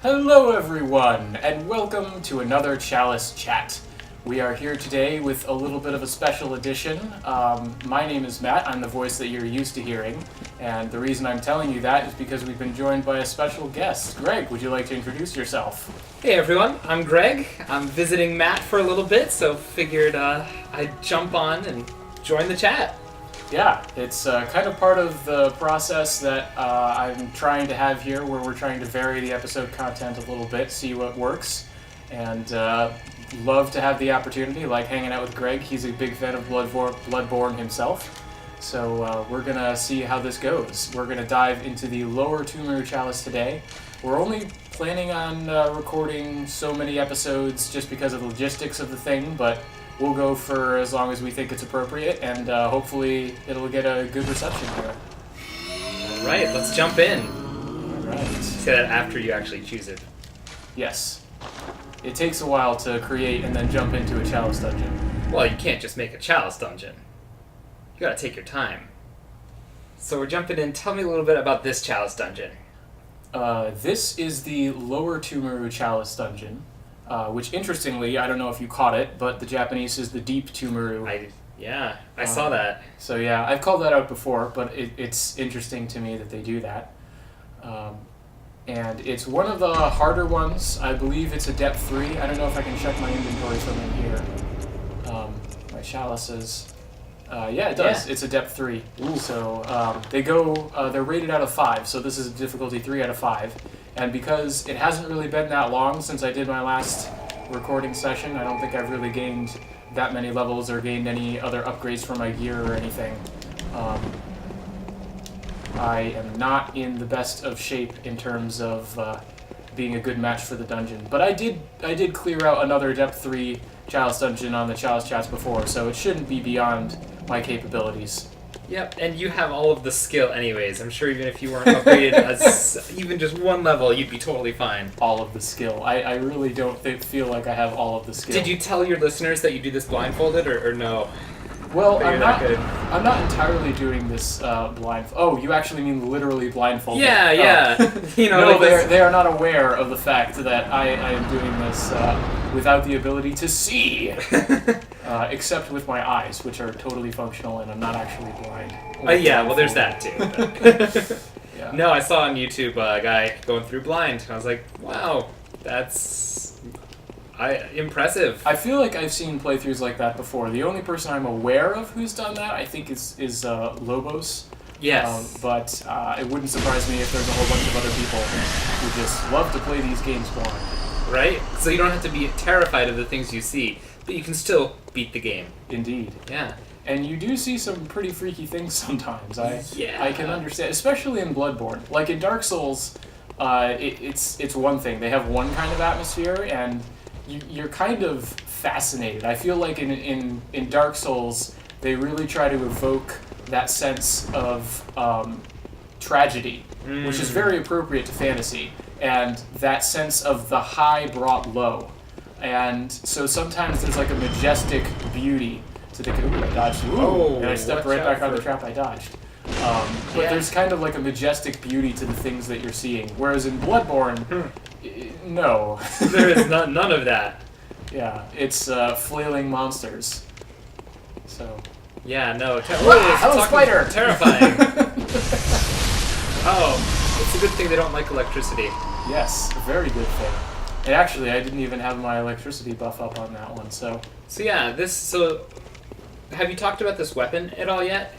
Hello everyone, and welcome to another Chalice Chat. We are here today with a little bit of a special edition. My name is Matt, I'm the voice that you're used to hearing, and the reason I'm telling you that is because we've been joined by a special guest. Greg, would you like to introduce yourself? Hey everyone, I'm Greg. I'm visiting Matt for a little bit, so figured I'd jump on and join the chat. Yeah, it's kind of part of the process that I'm trying to have here, where we're trying to vary the episode content a little bit, see what works, and love to have the opportunity, like hanging out with Greg. He's a big fan of Bloodborne himself, so we're going to see how this goes. We're going to dive into the Lower Pthumeru Chalice today. We're only planning on recording so many episodes just because of the logistics of the thing, but we'll go for as long as we think it's appropriate, and hopefully it'll get a good reception here. Alright, let's jump in. Alright. Say that after you actually choose it. Yes. It takes a while to create and then jump into a chalice dungeon. Well, you can't just make a chalice dungeon. You gotta take your time. So we're jumping in. Tell me a little bit about this chalice dungeon. This is the Lower Pthumeru Chalice Dungeon, which interestingly, I don't know if you caught it, but the Japanese is the Deep Pthumeru. I saw that. So yeah, I've called that out before, but it's interesting to me that they do that. And it's one of the harder ones. I believe it's a depth 3. I don't know if I can check my inventory from in here. My chalices. Yeah, it does. Yeah. It's a depth 3. Ooh. So they're rated out of 5, so this is a difficulty 3 out of 5. And because it hasn't really been that long since I did my last recording session, I don't think I've really gained that many levels or gained any other upgrades for my gear or anything. I am not in the best of shape in terms of being a good match for the dungeon. But I did clear out another depth 3 Chalice dungeon on the Chalice Chats before, so it shouldn't be beyond my capabilities. Yep, and you have all of the skill anyways. I'm sure even if you weren't upgraded as even just one level, you'd be totally fine. All of the skill. I really don't feel like I have all of the skill. Did you tell your listeners that you do this blindfolded, or no? Well, I'm not entirely doing this blind. Oh, you actually mean literally blindfolded? Yeah. You know, no, they are not aware of the fact that I am doing this without the ability to see, except with my eyes, which are totally functional, and I'm not actually blind. Yeah, well, there's that too. Yeah. No, I saw on YouTube a guy going through blind, and I was like, wow, that's impressive. I feel like I've seen playthroughs like that before. The only person I'm aware of who's done that, I think, is Lobos. Yes. But it wouldn't surprise me if there's a whole bunch of other people who just love to play these games blind. Right? So you don't have to be terrified of the things you see, but you can still beat the game. Indeed. Yeah. And you do see some pretty freaky things sometimes. I can understand, especially in Bloodborne. Like in Dark Souls, it's one thing. They have one kind of atmosphere, and you're kind of fascinated. I feel like in Dark Souls, they really try to evoke that sense of tragedy, which is very appropriate to fantasy, and that sense of the high brought low. And so sometimes there's like a majestic beauty to the... Ooh, I dodged. Ooh, and I stepped right back on the trap I dodged. But there's kind of like a majestic beauty to the things that you're seeing, whereas in Bloodborne... No. There is none of that. Yeah, it's flailing monsters. So. Yeah, no. Hello, spider! Terrifying. Oh, it's a good thing they don't like electricity. Yes, a very good thing. And actually, I didn't even have my electricity buff up on that one, so. So yeah, have you talked about this weapon at all yet?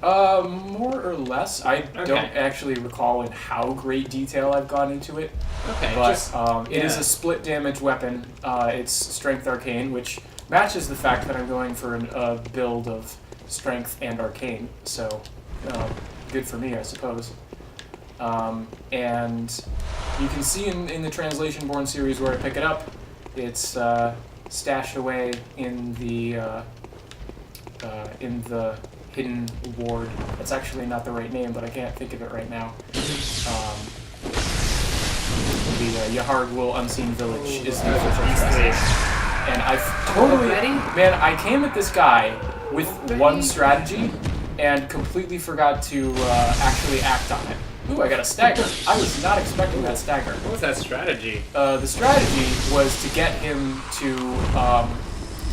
More or less. I don't actually recall in how great detail I've gone into it. Okay. But it is a split damage weapon. It's Strength Arcane, which matches the fact that I'm going for a build of Strength and Arcane. So, good for me, I suppose. And you can see in the Translation Born series where I pick it up, it's stashed away in the hidden ward. That's actually not the right name, but I can't think of it right now. The Yahargul Unseen Village is the official translation. And I've totally... Man, I came at this guy with one strategy and completely forgot to actually act on it. Ooh, I got a stagger. I was not expecting that stagger. What was that strategy? The strategy was to get him to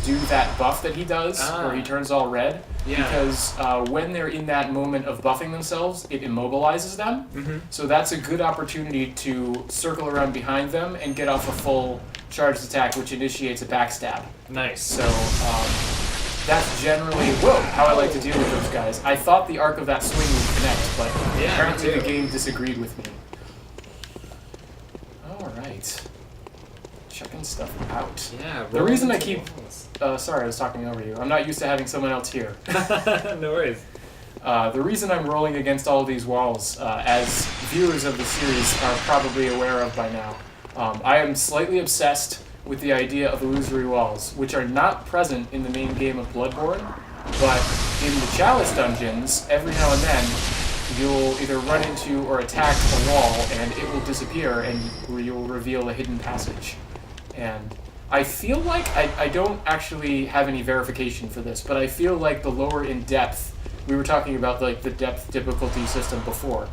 do that buff that he does, where he turns all red. Yeah. Because when they're in that moment of buffing themselves, it immobilizes them. Mm-hmm. So that's a good opportunity to circle around behind them and get off a full charged attack, which initiates a backstab. Nice. So that's generally how I like to deal with those guys. I thought the arc of that swing would connect, but apparently the game disagreed with me. Alright. Checking stuff out. Yeah, the reason I keep... sorry, I was talking over you. I'm not used to having someone else here. No worries. The reason I'm rolling against all of these walls, as viewers of the series are probably aware of by now, I am slightly obsessed with the idea of illusory walls, which are not present in the main game of Bloodborne, but in the Chalice dungeons, every now and then, you'll either run into or attack a wall, and it will disappear, and you'll reveal a hidden passage. And I feel like, I don't actually have any verification for this, but I feel like the lower in depth, we were talking about like the depth difficulty system before,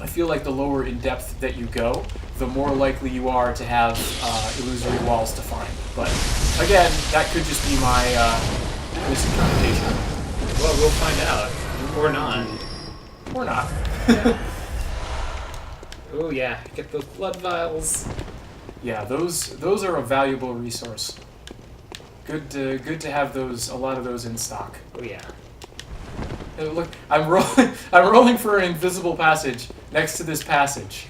I feel like the lower in depth that you go, the more likely you are to have illusory walls to find. But again, that could just be my misinterpretation. Well, we'll find out. Or not. Or not. Oh yeah, get those blood vials. Yeah, those are a valuable resource. Good to have those, a lot of those in stock. Oh yeah. Look, I'm rolling for an invisible passage next to this passage.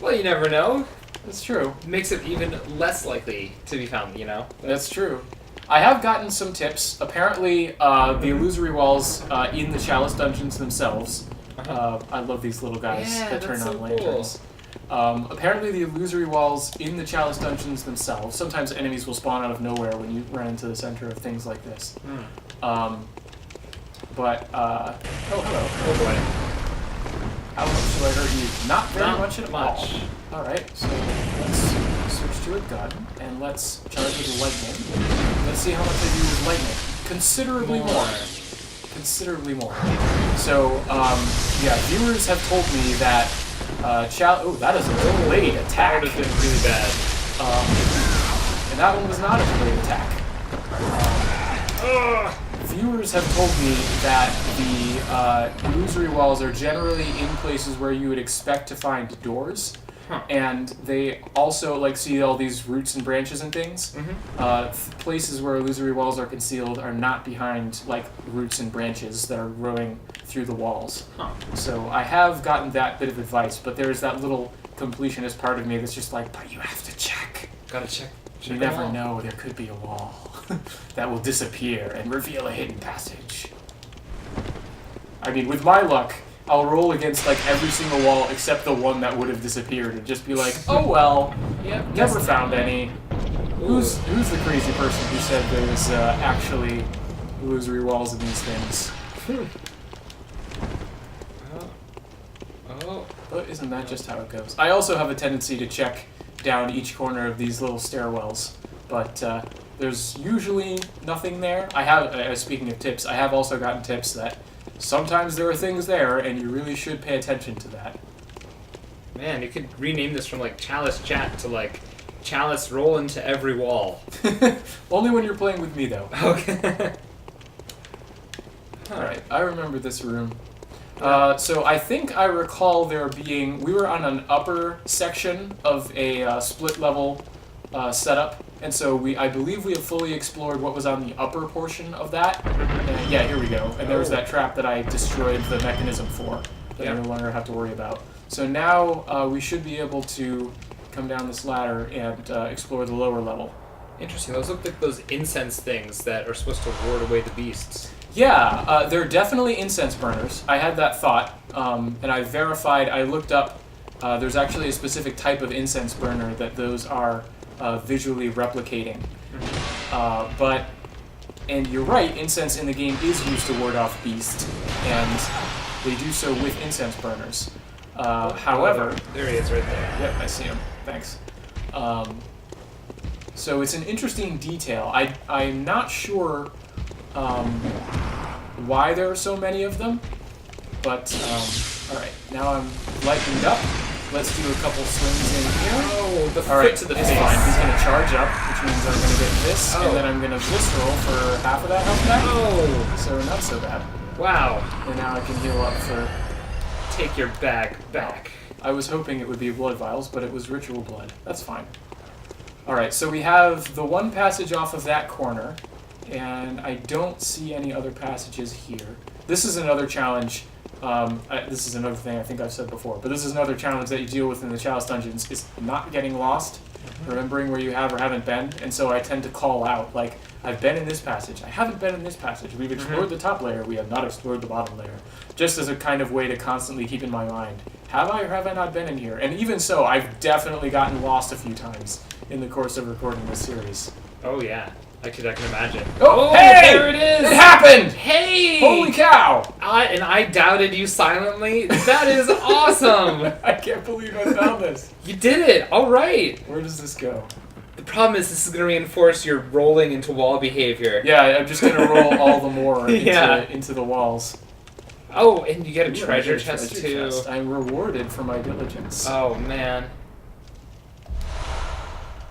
Well, you never know. That's true. Makes it even less likely to be found, you know? That's true. I have gotten some tips. Apparently, the illusory walls in the Chalice dungeons themselves. I love these little guys that turn on lanterns. Cool. Apparently, the illusory walls in the Chalice dungeons themselves. Sometimes enemies will spawn out of nowhere when you run into the center of things like this. But oh hello. Oh boy. How much do I hurt you? Not very much at all. Much. Alright, so let's switch to a gun, and let's charge with lightning. Let's see how much I do with lightning. Considerably more. Considerably more. So, yeah, viewers have told me that, oh, that is a delayed attack. That would have been really bad. And that one was not a delayed attack. Viewers have told me that the illusory walls are generally in places where you would expect to find doors, and they also like see all these roots and branches and things. Places where illusory walls are concealed are not behind like roots and branches that are growing through the walls. So I have gotten that bit of advice, but there's that little completionist part of me that's just like, but you have to check. Gotta check. You never know, there could be a wall that will disappear and reveal a hidden passage. I mean, with my luck, I'll roll against like every single wall except the one that would have disappeared and just be like, oh well, never found any. Who's the crazy person who said there's actually illusory walls in these things? But isn't that just how it goes? I also have a tendency to check down each corner of these little stairwells, but there's usually nothing there. I have, speaking of tips, I have also gotten tips that sometimes there are things there, and you really should pay attention to that. Man, you could rename this from like Chalice Chat to like Chalice Roll into Every Wall. Only when you're playing with me, though. Okay. Alright, I remember this room. So I think I recall there being... We were on an upper section of a split level setup, and so I believe we have fully explored what was on the upper portion of that. And yeah, here we go. And there was that trap that I destroyed the mechanism for, that I no longer have to worry about. So now we should be able to come down this ladder and explore the lower level. Interesting. Those look like those incense things that are supposed to ward away the beasts. Yeah, they're definitely incense burners. I had that thought, and I verified, I looked up, there's actually a specific type of incense burner that those are visually replicating. And you're right, incense in the game is used to ward off beasts, and they do so with incense burners. However... There he is right there. Yep, I see him. Thanks. So it's an interesting detail. I'm not sure why there are so many of them, but Alright, now I'm lightened up. Let's do a couple swings in here. Oh, the foot to the face. Fine. He's going to charge up, which means I'm going to get this, and then I'm going to visceral for half of that health back. Oh! So not so bad. Wow. And now I can heal up for... Take your bag back. I was hoping it would be blood vials, but it was ritual blood. That's fine. Alright, so we have the one passage off of that corner, and I don't see any other passages here. This is another challenge. This is another thing I think I've said before, but this is another challenge that you deal with in the Chalice dungeons, is not getting lost, remembering where you have or haven't been, and so I tend to call out, like, I've been in this passage, I haven't been in this passage, we've explored the top layer, we have not explored the bottom layer, just as a kind of way to constantly keep in my mind, have I or have I not been in here? And even so, I've definitely gotten lost a few times in the course of recording this series. Oh yeah. I can imagine. Oh, hey! There it is! It happened! Hey! Holy cow! And I doubted you silently? That is awesome! I can't believe I found this. You did it! Alright! Where does this go? The problem is this is going to reinforce your rolling into wall behavior. Yeah, I'm just going to roll all the more into the walls. Oh, and you get a treasure chest too. I'm rewarded for my diligence. Oh, man.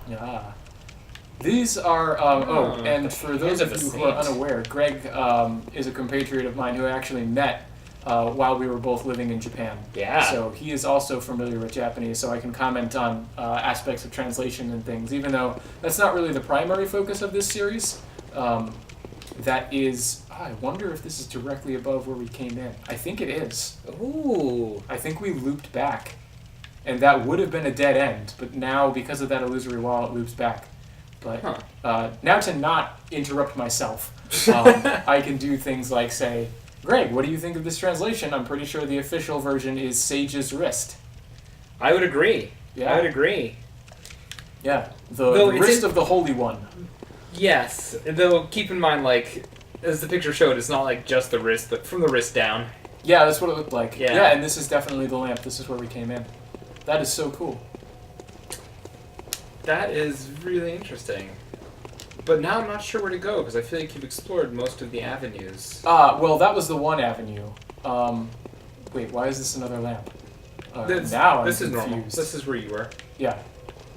Yeah. These are, and for those of you who are unaware, Greg is a compatriot of mine who I actually met while we were both living in Japan. Yeah. So he is also familiar with Japanese, so I can comment on aspects of translation and things, even though that's not really the primary focus of this series. That is, I wonder if this is directly above where we came in. I think it is. Ooh. I think we looped back, and that would have been a dead end, but now, because of that illusory wall, it loops back. But now to not interrupt myself, I can do things like say, Greg, what do you think of this translation? I'm pretty sure the official version is Sage's Wrist. I would agree. Yeah. I would agree. Yeah, the wrist of the Holy One. Yes, though keep in mind, like, as the picture showed, it's not like just the wrist, but from the wrist down. Yeah, that's what it looked like. Yeah, and this is definitely the lamp. This is where we came in. That is so cool. That is really interesting. But now I'm not sure where to go, because I feel like you've explored most of the avenues. Well, that was the one avenue. Wait, why is this another lamp? Now I'm this confused. is normal. This is where you were. Yeah.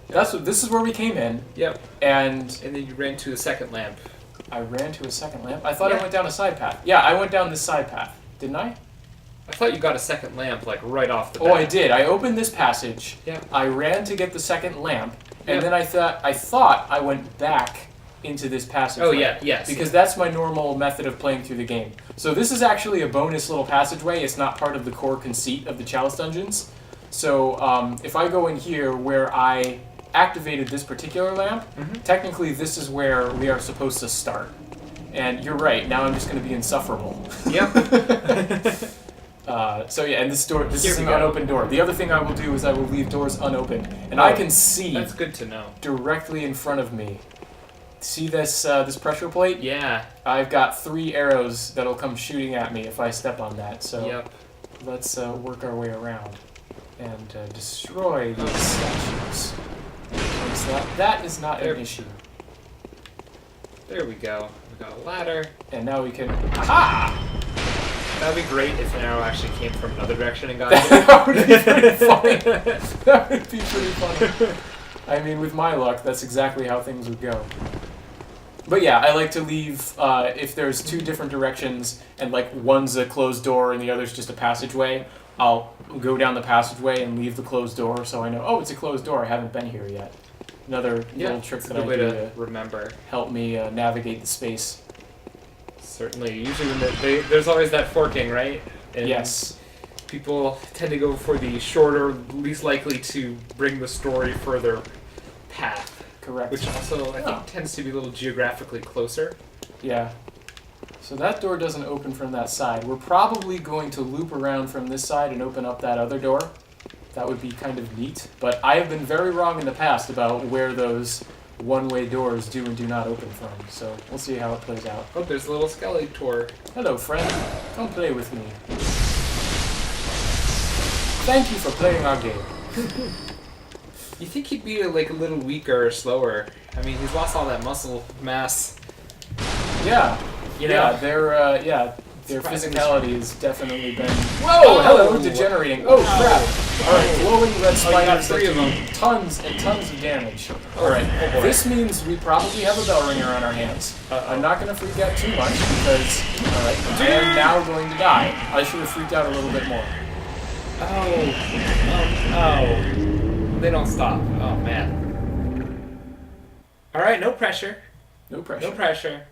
This is where we came in. Yep. And then you ran to a second lamp. I ran to a second lamp? I thought I went down a side path. Yeah, I went down this side path. Didn't I? I thought you got a second lamp, like, right off the bat. Oh, I did. I opened this passage. Yeah. I ran to get the second lamp, and then I thought I went back into this passage. Oh, yeah, yes. Because that's my normal method of playing through the game. So this is actually a bonus little passageway. It's not part of the core conceit of the Chalice dungeons. So if I go in here where I activated this particular lamp, technically this is where we are supposed to start. And you're right, now I'm just going to be insufferable. Yep. So yeah, and this is an unopened door. The other thing I will do is I will leave doors unopened. And I can see... That's good to know. ...directly in front of me. See this this pressure plate? Yeah. I've got 3 arrows that'll come shooting at me if I step on that. So let's work our way around and destroy these statues. That is not an issue. There we go. We got a ladder. And now we can... Aha! That would be great if an arrow actually came from another direction and got That would be pretty funny. That would be pretty funny. I mean, with my luck, that's exactly how things would go. But yeah, I like to leave, if there's 2 different directions, and like one's a closed door and the other's just a passageway, I'll go down the passageway and leave the closed door so I know, oh, it's a closed door, I haven't been here yet. Another little trick that I do to remember. Help me navigate the space. Certainly. Usually when there's always that forking, right? And yes. People tend to go for the shorter, least likely to bring the story further path. Correct. Which also, I think, tends to be a little geographically closer. Yeah. So that door doesn't open from that side. We're probably going to loop around from this side and open up that other door. That would be kind of neat. But I have been very wrong in the past about where those one-way doors do and do not open from. So we'll see how it plays out. Oh, there's a little Skeletor. Hello, friend. Come play with me. Thank you for playing our game. You think he'd be like a little weaker or slower? I mean, he's lost all that muscle mass. Yeah. You know? Yeah, they're Their physicality has definitely been... Whoa! Hello, degenerating. Oh, crap. Alright, glowing red spiders three of them. Tons and tons of damage. Alright, this means we probably have a bell ringer on our hands. I'm not going to freak out too much because I am now going to die. I should have freaked out a little bit more. Oh. They don't stop. Oh, man. Alright, no pressure. No pressure. No pressure.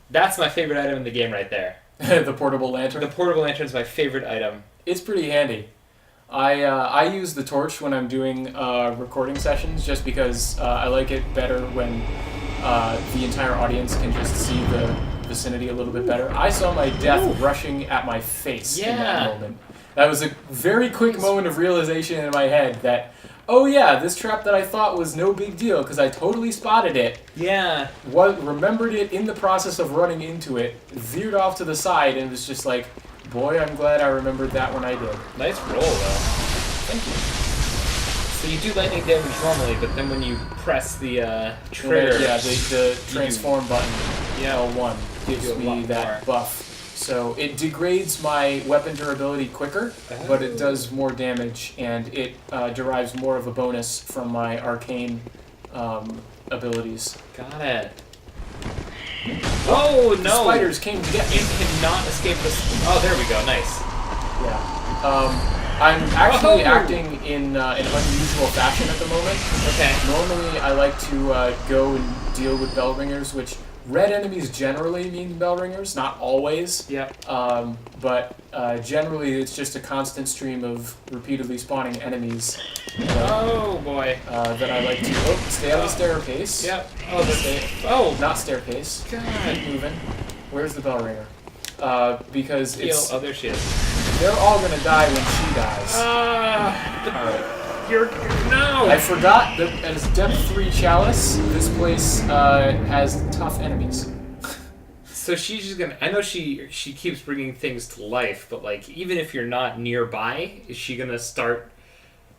That's my favorite item in the game right there. The portable lantern? The portable lantern is my favorite item. It's pretty handy. I use the torch when I'm doing recording sessions just because I like it better when the entire audience can just see the vicinity a little bit better. I saw my death rushing at my face in that moment. That was a very quick moment of realization in my head that, oh yeah, this trap that I thought was no big deal because I totally spotted it. Yeah. Remembered it in the process of running into it, veered off to the side, and was just like, boy, I'm glad I remembered that when I did. Nice roll, though. Thank you. So you do lightning damage normally, but then when you press the trigger... Yeah, the transform button, L1, gives me that buff. So it degrades my weapon durability quicker, but it does more damage, and it derives more of a bonus from my arcane abilities. Got it. Oh, no! The spiders came to get me. You cannot escape this. Oh, there we go. Nice. Yeah. I'm actually acting in an unusual fashion at the moment. Okay. Normally, I like to go and deal with bell ringers, which red enemies generally mean bell ringers, not always. Yep. But generally, it's just a constant stream of repeatedly spawning enemies. Oh boy. That I like to stay on the staircase. Yep. Not staircase. God. Keep moving. Where's the bell ringer? Because it's... Oh, there she is. They're all gonna die when she dies. Alright. No! I forgot that as Depth 3 Chalice, this place has tough enemies. So she's just gonna... I know she keeps bringing things to life, but like, even if you're not nearby, is she gonna start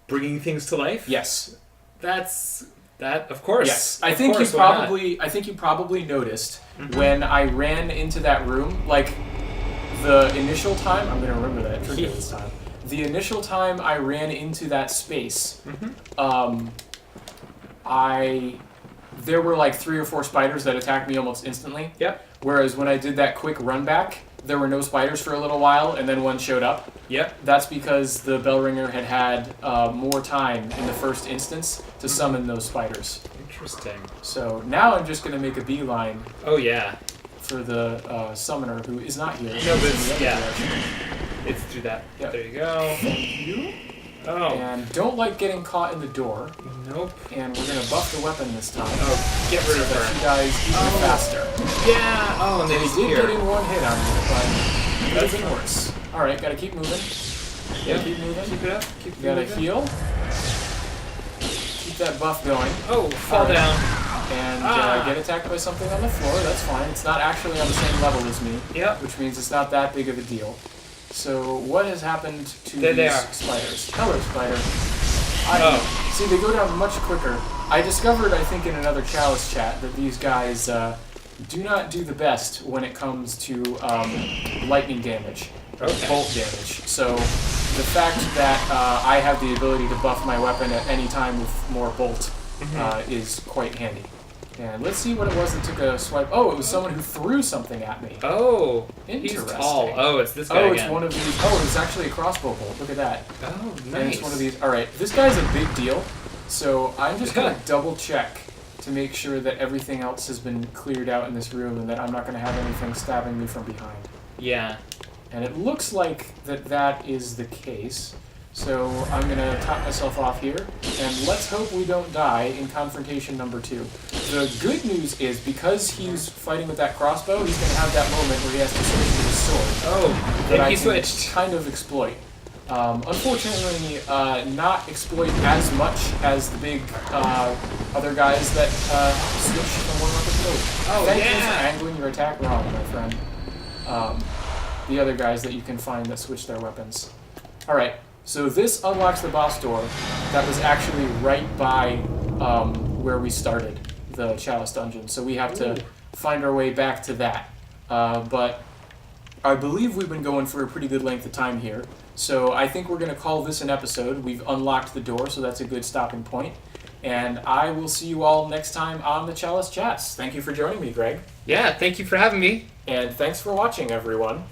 bringing things to life? Yes. Of course. Yes. I think you probably noticed when I ran into that room, like, the initial time... I'm gonna remember that trigger this time. The initial time I ran into that space, there were like 3 or 4 spiders that attacked me almost instantly. Yep. Whereas when I did that quick run back, there were no spiders for a little while, and then one showed up. Yep. That's because the bell ringer had more time in the first instance to summon those spiders. Interesting. So now I'm just going to make a beeline. Oh yeah. For the summoner who is not here. No, but it's through that. Yep. There you go. Thank you. Oh. And don't like getting caught in the door. Nope. And we're gonna buff the weapon this time. Oh, get rid of her. She dies even faster. Yeah. Oh, and They then did get in one hit on me, but it could have been worse. All right, gotta keep moving. Yeah. Keep moving. Keep it up. Keep Gotta moving. heal. Keep that buff going. Oh, fall down. And get attacked by something on the floor. That's fine. It's not actually on the same level as me. Yep. Which means it's not that big of a deal. So what has happened to There they these are. spiders? Hello, spider. See, they go down much quicker. I discovered, I think, in another Chalice chat that these guys do not do the best when it comes to lightning damage, or bolt damage. So the fact that I have the ability to buff my weapon at any time with more bolt is quite handy. And let's see what it was that took a swipe. Oh, it was someone who threw something at me. Oh, interesting. He's tall. Oh, it's this guy again. It's one of these. Oh, it's actually a crossbow bolt. Look at that. Oh, nice. And it's one of these. All right, this guy's a big deal. So I'm just gonna double check to make sure that everything else has been cleared out in this room and that I'm not gonna have anything stabbing me from behind. Yeah. And it looks like that is the case. So I'm going to top myself off here, and let's hope we don't die in confrontation number 2. The good news is, because he's fighting with that crossbow, he's going to have that moment where he has to switch to his sword. Oh, that he I switched. Kind of exploit. Unfortunately, not exploit as much as the big other guys that switch from one weapon to the other. Oh, Thank you for angling your attack wrong, my friend. The other guys that you can find that switch their weapons. All right. So this unlocks the boss door that was actually right by where we started the Chalice dungeon. So we have to find our way back to that. But I believe we've been going for a pretty good length of time here. So I think we're going to call this an episode. We've unlocked the door, so that's a good stopping point. And I will see you all next time on the Chalice Chats. Thank you for joining me, Greg. Yeah, thank you for having me. And thanks for watching, everyone.